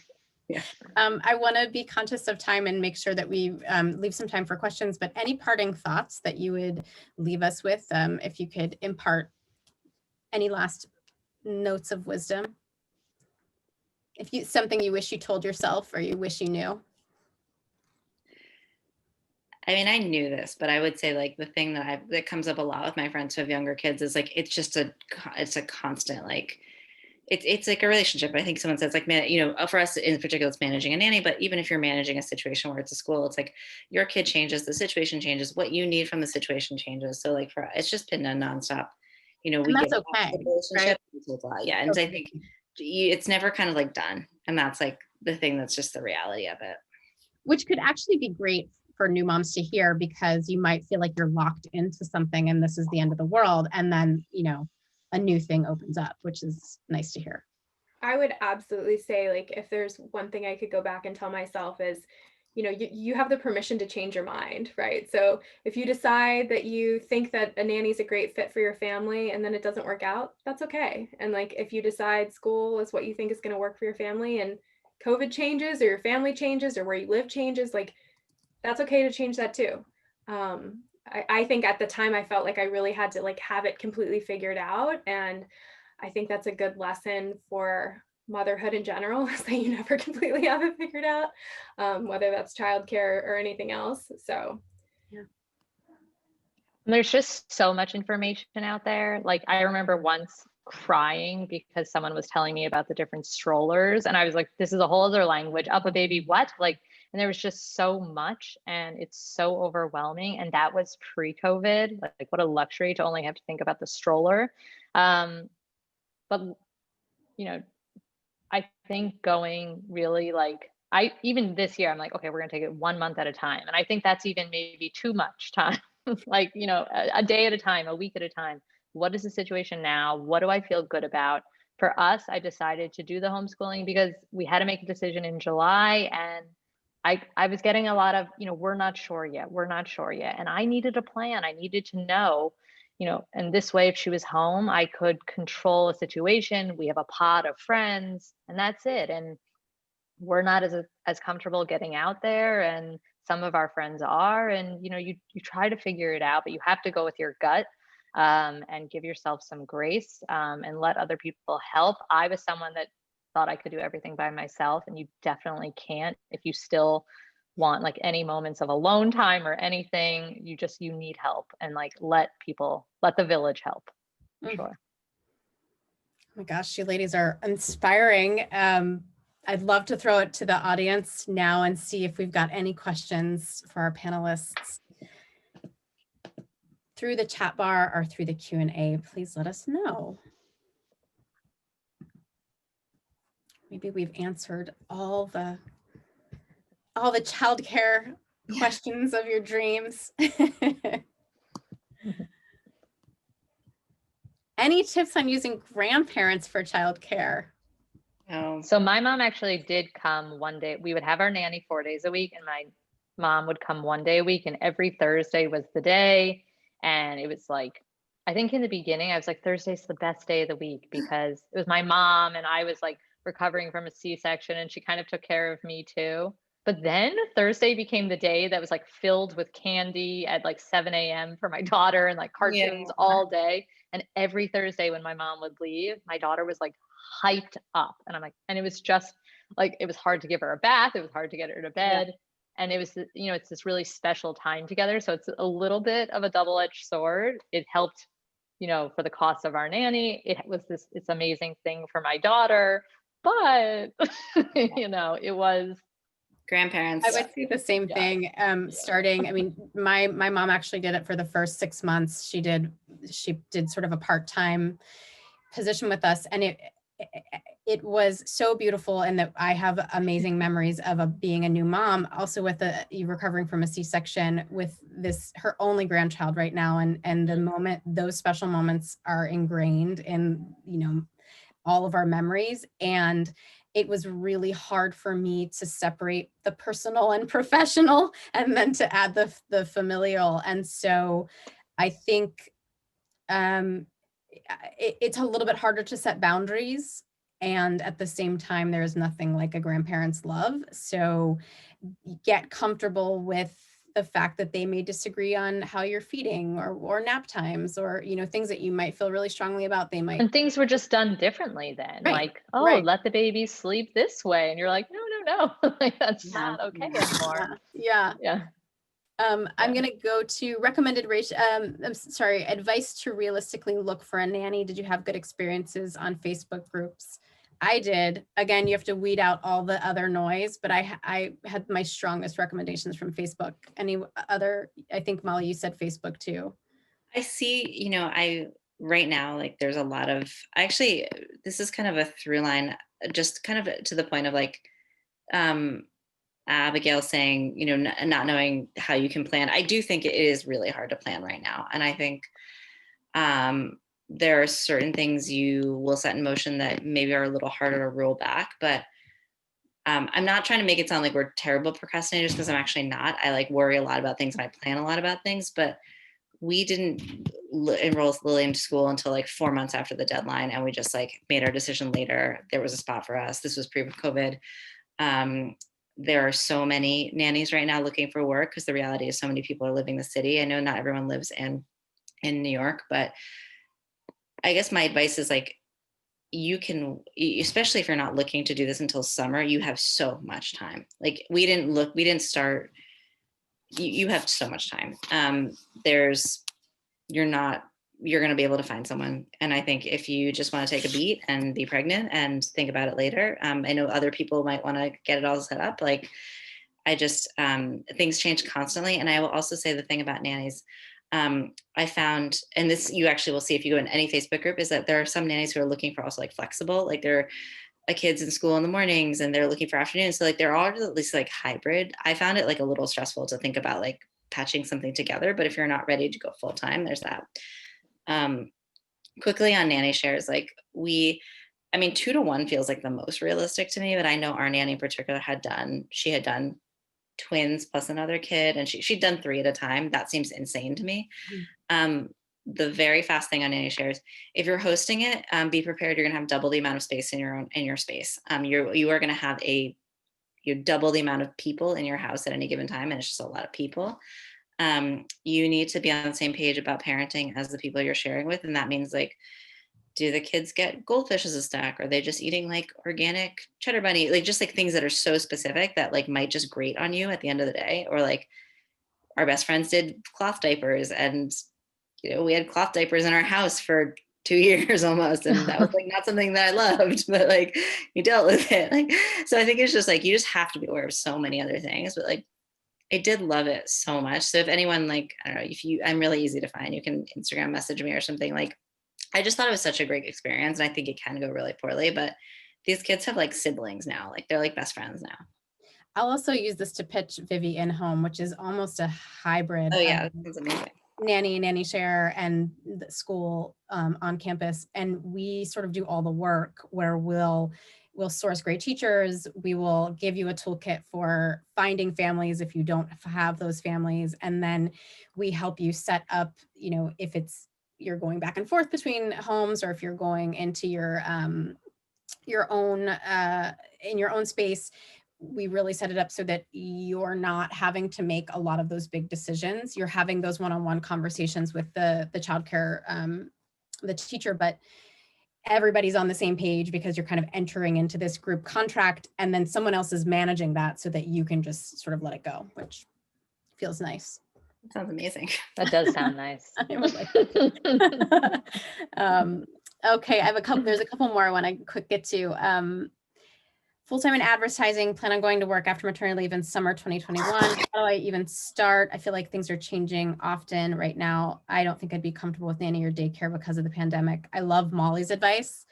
Yeah. I want to be conscious of time and make sure that we leave some time for questions, but any parting thoughts that you would leave us with, if you could impart any last notes of wisdom? Something you wish you told yourself or you wish you knew? I mean, I knew this, but I would say like the thing that comes up a lot with my friends who have younger kids is like, it's a constant, like, it's like a relationship. I think someone says like, man, you know, for us in particular, it's managing a nanny, but even if you're managing a situation where it's a school, it's like your kid changes, the situation changes, what you need from the situation changes. So like it's just been a nonstop, you know, we And that's get okay, the relationship. right? Yeah. And I think it's never kind of like done. And that's like the thing that's just the reality of it. Which could actually be great for new moms to hear, because you might feel like you're locked into something and this is the end of the world. And then, you know, a new thing opens up, which is nice to hear. I would absolutely say, like, if there's one thing I could go back and tell myself is, you know, you have the permission to change your mind, right? So if you decide that you think that a nanny's a great fit for your family and then it doesn't work out, that's okay. And like, if you decide school is what you think is going to work for your family and COVID changes or your family changes or where you live changes, like, that's okay to change that too. I think at the time I felt like I really had to like have it completely figured out. And I think that's a good lesson for motherhood in general, is that you never completely have it figured out, whether that's childcare or anything else. So, yeah. There's just so much information out there. Like I remember once crying because someone was telling me about the different strollers and I was like, this is a whole other language. Up a baby, what? Like, and there was just so much and it's so overwhelming. And that was pre-COVID. Like what a luxury to only have to think about the stroller. But you know, I think going really like, even this year, I'm like, okay, we're gonna take it 1 month at a time. And I think that's even maybe too much time. Like, you know, a day at a time, a week at a time. What is the situation now? What do I feel good about? For us, I decided to do the homeschooling because we had to make a decision in July and I was getting a lot of, you know, we're not sure yet. We're not sure yet. And I needed a plan. I needed to know, you know, and this way, if she was home, I could control a situation. We have a pod of friends and that's it. And we're not as comfortable getting out there. And some of our friends are, and, you know, you try to figure it out, but you have to go with your gut, and give yourself some grace, and let other people help. I was someone that thought I could do everything by myself, and you definitely can't. If you still want like any moments of alone time or anything, you need help, and like let the village help, for sure. Oh my gosh, you ladies are inspiring. I'd love to throw it to the audience now and see if we've got any questions for our panelists through the chat bar or through the Q&A. Please let us know. Maybe we've answered all the childcare questions of your dreams. Any tips on using grandparents for childcare? So my mom actually did come one day. We would have our nanny 4 days a week and my mom would come 1 day a week and every Thursday was the day. And it was like, I think in the beginning, I was like, Thursday's the best day of the week because it was my mom and I was like recovering from a C-section and she kind of took care of me too. But then Thursday became the day that was like filled with candy at like 7 a.m. for my daughter and like cartoons all day. And every Thursday when my mom would leave, my daughter was like hyped up. And I'm like, and it was just like, it was hard to give her a bath. It was hard to get her to bed. Yeah. And it was, you know, it's this really special time together. So it's a little bit of a double-edged sword. It helped for the cost of our nanny. It was it's amazing thing for my daughter, but it was grandparents. I would say the same thing. Starting, I mean, my mom actually did it for the first 6 months. She did sort of a part-time position with us, and it was so beautiful, and that I have amazing memories of being a new mom, also with recovering from a C-section with her only grandchild right now, and those special moments are ingrained in all of our memories. And it was really hard for me to separate the personal and professional, and then to add the familial. And so I think it's a little bit harder to set boundaries. And at the same time, there's nothing like a grandparent's love. So get comfortable with the fact that they may disagree on how you're feeding or nap times, or things that you might feel really strongly about. They might, and things were just done differently then. Right, Like, oh, right. let the baby sleep this way, and you're like, no, like that's not okay anymore. Yeah. I'm going to go to recommended advice to realistically look for a nanny. Did you have good experiences on Facebook groups? I did. Again, you have to weed out all the other noise, but I had my strongest recommendations from Facebook. Any other? I think Molly, you said Facebook too. I see, right now, like there's a lot of, actually, this is kind of a through line, just kind of to the point of like, Abigail saying, not knowing how you can plan. I do think it is really hard to plan right now. And I think there are certain things you will set in motion that maybe are a little harder to roll back, but I'm not trying to make it sound like we're terrible procrastinators, because I'm actually not. I like worry a lot about things and I plan a lot about things, but we didn't enroll Lily into school until like 4 months after the deadline. And we just like made our decision later. There was a spot for us. This was pre-COVID. There are so many nannies right now looking for work, because the reality is so many people are leaving the city. I know not everyone lives in New York, but I guess my advice is like, you can, especially if you're not looking to do this until summer, you have so much time. Like we didn't start, you have so much time. You're going to be able to find someone. And I think if you just want to take a beat and be pregnant and think about it later, I know other people might want to get it all set up. Like things change constantly. And I will also say the thing about nannies, I found, and this you actually will see if you go in any Facebook group, is that there are some nannies who are looking for also like flexible, like they're kids in school in the mornings and they're looking for afternoons. So like they're all at least like hybrid. I found it like a little stressful to think about like patching something together, but if you're not ready to go full time, there's that. Quickly on nanny shares, like 2-to-1 feels like the most realistic to me, but I know our nanny in particular had done twins plus another kid, and she'd done 3 at a time. That seems insane to me. The very fast thing on nanny shares, if you're hosting it, be prepared. You're going to have double the amount of space in your space. You are going to have you double the amount of people in your house at any given time. And it's just a lot of people. You need to be on the same page about parenting as the people you're sharing with. And that means like, do the kids get goldfish as a snack? Are they just eating like organic cheddar bunny? Like just like things that are so specific that like might just grate on you at the end of the day. Or like our best friends did cloth diapers, and we had cloth diapers in our house for 2 years almost. And that was like not something that I loved, but like you dealt with it. Like, so I think it's just like, you just have to be aware of so many other things, but like, I did love it so much. So if anyone like, I don't know, I'm really easy to find, you can Instagram message me or something. Like, I just thought it was such a great experience. And I think it can go really poorly, but these kids have like siblings now, like they're like best friends now. I'll also use this to pitch Vivi in home, which is almost a hybrid. Oh yeah, that's amazing. Nanny share and the school on campus. And we sort of do all the work where we'll source great teachers. We will give you a toolkit for finding families if you don't have those families. And then we help you set up, if you're going back and forth between homes, or if you're going into your own in your own space, we really set it up so that you're not having to make a lot of those big decisions. You're having those one-on-one conversations with the childcare, the teacher, but everybody's on the same page because you're kind of entering into this group contract, and then someone else is managing that so that you can just sort of let it go, which feels nice. That sounds amazing. That does sound nice. I would like that too. Okay, there's a couple more I want to quick get to. Full-time in advertising, plan on going to work after maternity leave in summer 2021. How do I even start? I feel like things are changing often right now. I don't think I'd be comfortable with nanny or daycare because of the pandemic. I love Molly's advice.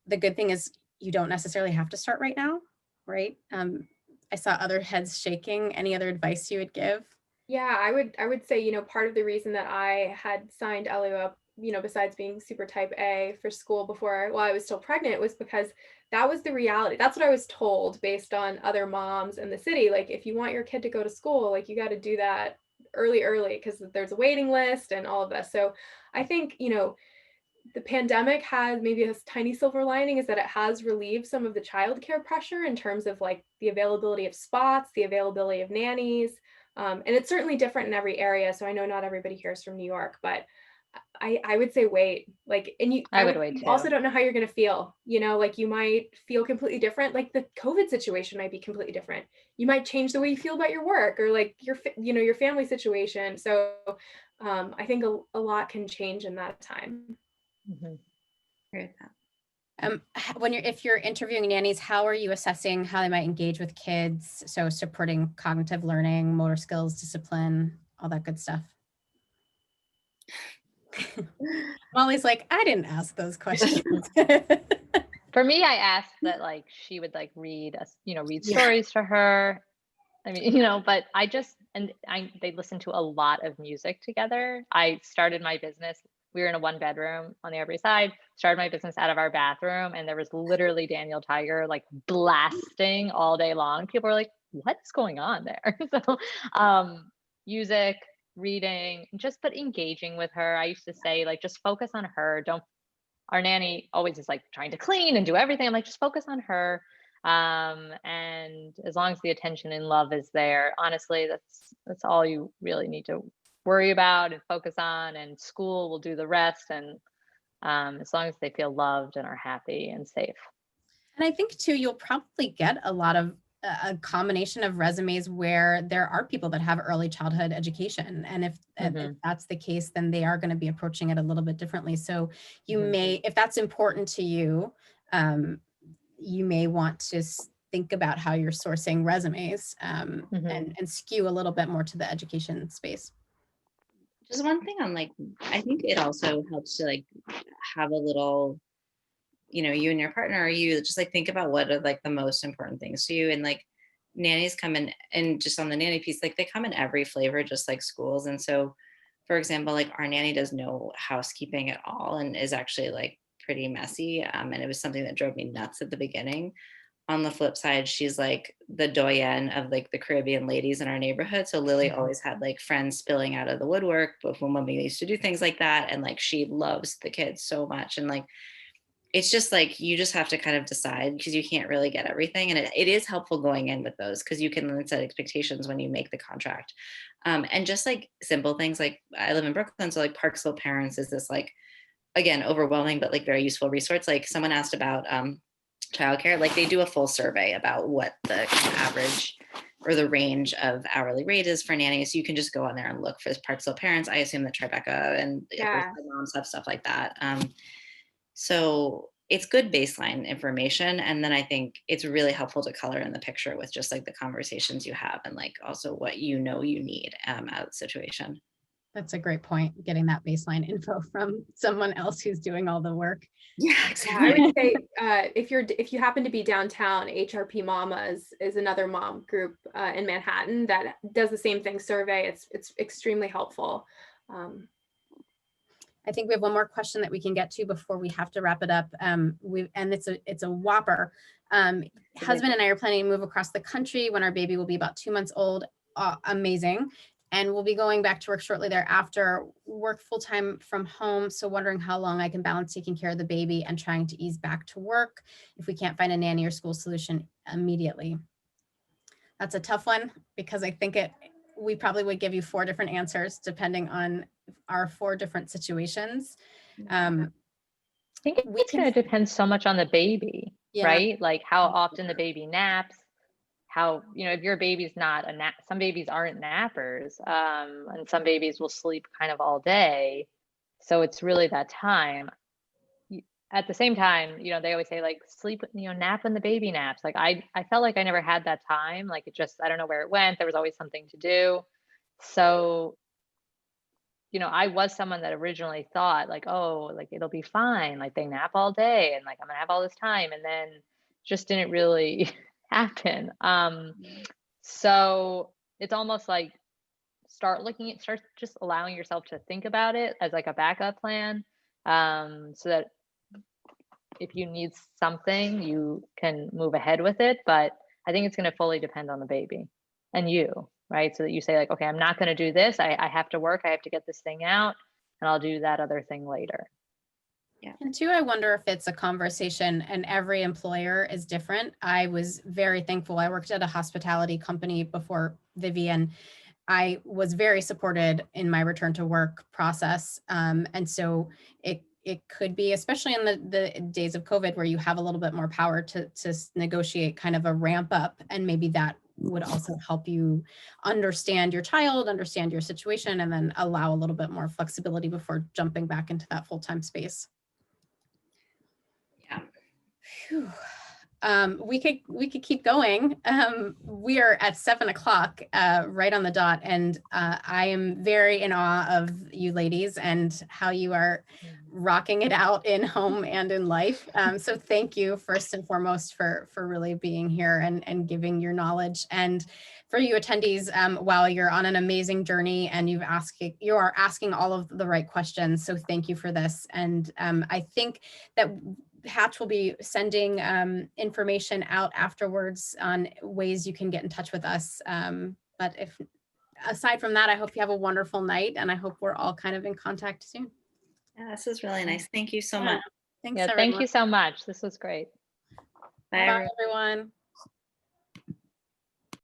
The good thing is you don't necessarily have to start right now, right? I saw other heads shaking. Any other advice you would give? Yeah, I would say, you know, part of the reason that I had signed Elio up, you know, besides being super type A for school while I was still pregnant, was because that was the reality. That's what I was told based on other moms in the city. Like, if you want your kid to go to school, like, you got to do that early because there's a waiting list and all of this. So I think, you know, the pandemic has maybe a tiny silver lining, is that it has relieved some of the childcare pressure in terms of like the availability of spots, the availability of nannies. And it's certainly different in every area. So I know not everybody here is from New York, but I would say wait. Like, and I would wait you too. also don't know how you're going to feel. You know, like, you might feel completely different. Like, the COVID situation might be completely different. You might change the way you feel about your work, or like your family situation. So I think a lot can change in that time. Mm-hmm. Agree with that. If you're interviewing nannies, how are you assessing how they might engage with kids? So supporting cognitive learning, motor skills, discipline, all that good stuff. Molly's like, I didn't ask those questions. For me, I asked that like she would like read stories to her. I mean, but they listened to a lot of music together. I started my business. We were in a 1-bedroom on the Upper East Side, started my business out of our bathroom, and there was literally Daniel Tiger like blasting all day long. People were like, what's going on there? So music, reading, but engaging with her. I used to say, like, just focus on her. Our nanny always is like trying to clean and do everything. I'm like, just focus on her. And as long as the attention and love is there, honestly, that's all you really need to worry about and focus on, and school will do the rest. And as long as they feel loved and are happy and safe. And I think too, you'll probably get a combination of resumes where there are people that have early childhood education. And if that's the case, then they are going to be approaching it a little bit differently. So you may, if that's important to you, you may want to think about how you're sourcing resumes and skew a little bit more to the education space. Just one thing on like, I think it also helps to like have a little, you and your partner, or you just like think about what are like the most important things to you. And like nannies come in, and just on the nanny piece, like they come in every flavor, just like schools. And so, for example, like our nanny does no housekeeping at all and is actually like pretty messy. And it was something that drove me nuts at the beginning. On the flip side, she's like the doyenne of like the Caribbean ladies in our neighborhood. So Lily always had like friends spilling out of the woodwork, but when we used to do things like that, and like she loves the kids so much. And like, it's just like, you just have to kind of decide, because you can't really get everything. And it is helpful going in with those, because you can set expectations when you make the contract. And just like simple things, like I live in Brooklyn, so like Parksville Parents is this like, again, overwhelming, but like very useful resource. Like someone asked about childcare, like they do a full survey about what the average or the range of hourly rate is for nannies. So you can just go on there and look for Parksville Parents. I assume that Tribeca and moms have stuff like that. So it's good baseline information. And then I think it's really helpful to color in the picture with just like the conversations you have, and like also what you need out of the situation. That's a great point, getting that baseline info from someone else who's doing all the work. Yeah, exactly. I would say if you happen to be downtown, HRP Mamas is another mom group in Manhattan that does the same thing, survey. It's extremely helpful. I think we have one more question that we can get to before we have to wrap it up. And it's a whopper. Husband and I are planning to move across the country when our baby will be about 2 months old. Amazing. And we'll be going back to work shortly thereafter, work full-time from home. So wondering how long I can balance taking care of the baby and trying to ease back to work if we can't find a nanny or school solution immediately. That's a tough one, because I think we probably would give you 4 different answers depending on our 4 different situations. I think it's going to depend so much on the baby, right? Like how often the baby naps, how, if your baby's not some babies aren't nappers, and some babies will sleep kind of all day. So it's really that time. At the same time, they always say like sleep, nap when the baby naps. Like I felt like I never had that time. Like it just, I don't know where it went. There was always something to do. So, I was someone that originally thought like, oh, like it'll be fine. Like they nap all day and like I'm gonna have all this time. And then just didn't really happen. So it's almost like start just allowing yourself to think about it as like a backup plan. So that if you need something, you can move ahead with it. But I think it's going to fully depend on the baby and you, right? So that you say like, okay, I'm not going to do this. I have to work. I have to get this thing out and I'll do that other thing later. Yeah. And two, I wonder if it's a conversation, and every employer is different. I was very thankful. I worked at a hospitality company before Vivi, and I was very supported in my return to work process. And so it could be, especially in the days of COVID, where you have a little bit more power to negotiate kind of a ramp up, and maybe that would also help you understand your child, understand your situation, and then allow a little bit more flexibility before jumping back into that full-time space. Yeah. Whew. We could keep going. We are at 7 o'clock, right on the dot, and I am very in awe of you ladies and how you are rocking it out in home and in life. So thank you first and foremost for really being here and giving your knowledge. And for you attendees, while you're on an amazing journey and you are asking all of the right questions. So thank you for this. And I think that Hatch will be sending information out afterwards on ways you can get in touch with us. But aside from that, I hope you have a wonderful night, and I hope we're all kind of in contact soon. Yeah, this was really nice. Thank you so much. Thanks, Yeah, everyone. thank you so much. This was great. Bye, Bye, everyone.